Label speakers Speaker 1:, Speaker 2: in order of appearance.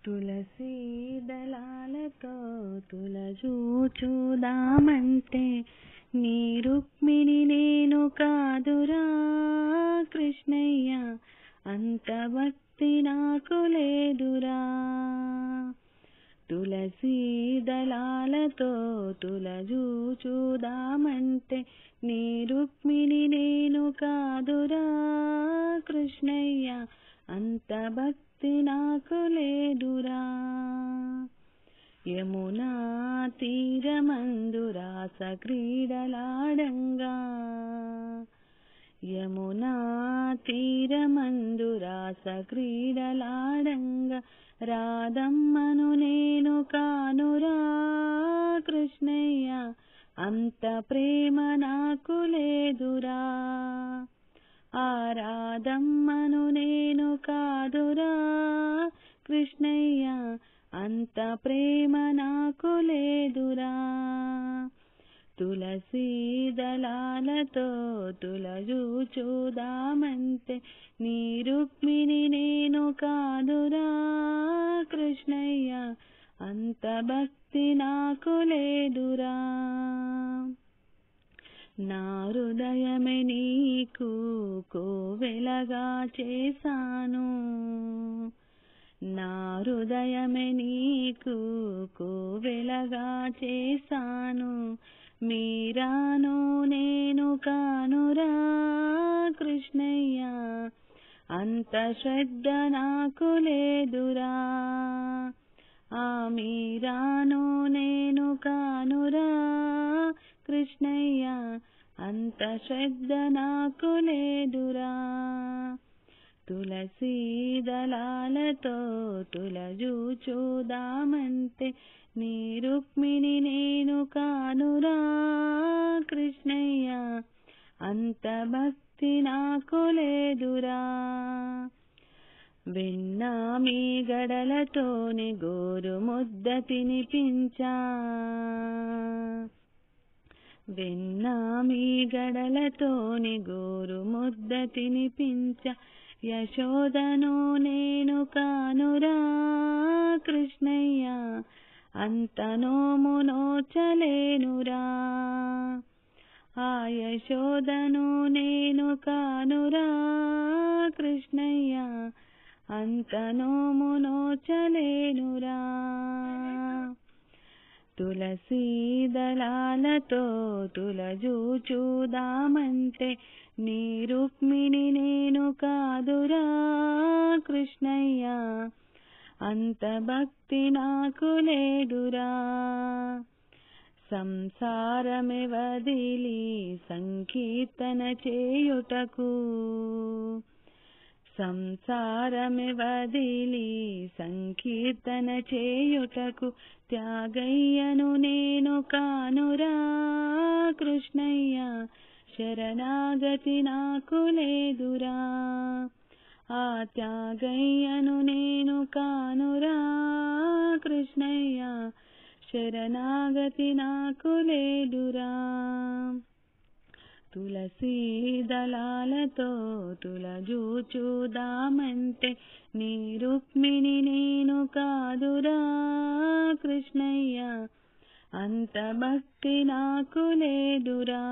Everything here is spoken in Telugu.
Speaker 1: తులసీ దళాలతో తులజూచుదామంటే నీ రుక్మిణి నేను కాదురా కృష్ణయ్య, అంత భక్తి నాకు లేదురా. తులసీ దళాలతో తులజూచుదామంటే నీ రుక్మిణి నేను కాదురా కృష్ణయ్య, అంత భక్తి నాకు లేదురా. యమునా తీరమందు రాస క్రీడలాడంగా, యమునా తీరమందు రాస క్రీడలాడంగా రాధమ్మను నేను కానురా కృష్ణయ్య, అంత ప్రేమ నాకు లేదురా. ఆ రాధమ్మను నేను కాదురా కృష్ణయ్య, అంత ప్రేమ నాకు లేదురా. తులసీ దళాలతో తులజూచుదామంటే నీ రుక్మిణి నేను కాదురా కృష్ణయ్య, అంత భక్తి నాకు లేదురా. నా హృదయమే నీకు కోవెలగా చేశాను, నా హృదయమే నీకు కోవెలగా చేశాను, మీరాను నేను కానురా కృష్ణయ్య, అంత శ్రద్ధ నాకు లేదురా. ఆ మీరాను నేను కానురా కృష్ణయ్య, అంత శ్రద్ధ నాకు లేదురా. తులసీ దళాలతో తులజూచుదామంటే నీ రుక్మిణి నేను కానురా కృష్ణయ్య, అంత భక్తి నాకు లేదురా. వెన్నా మీ గడలతోని గోరు ముద్ద తినిపించా, వెన్నా మీ గడలతోని గోరు ముద్ద తినిపించ, యశోదను నేను కానురా కృష్ణయ్య, అంత నోము నోచలేనురా. ఆ యశోదను నేను కానురా కృష్ణయ్య, అంత నోము నోచలేనురా. తులసీ దళాలతో తులజూచుదామంటే నీ రుక్మిణి నేను కాదురా కృష్ణయ్య, అంత భక్తి నాకు లేదురా. సంసారమే వదిలి సంకీర్తన చేయుటకు, సంసారమే వదిలి సంకీర్తన చేయుటకు త్యాగయ్యను నేను కానురా కృష్ణయ్య, శరణాగతి నాకు లేదురా. ఆ త్యాగయ్యను నేను కానురా కృష్ణయ్య, శరణాగతి నాకు లేదురా. తులసీ దళాలతో తులజూచుదామంటే నీ రుక్మిణి నేను కాదురా కృష్ణయ్య, అంత భక్తి నాకు లేదురా.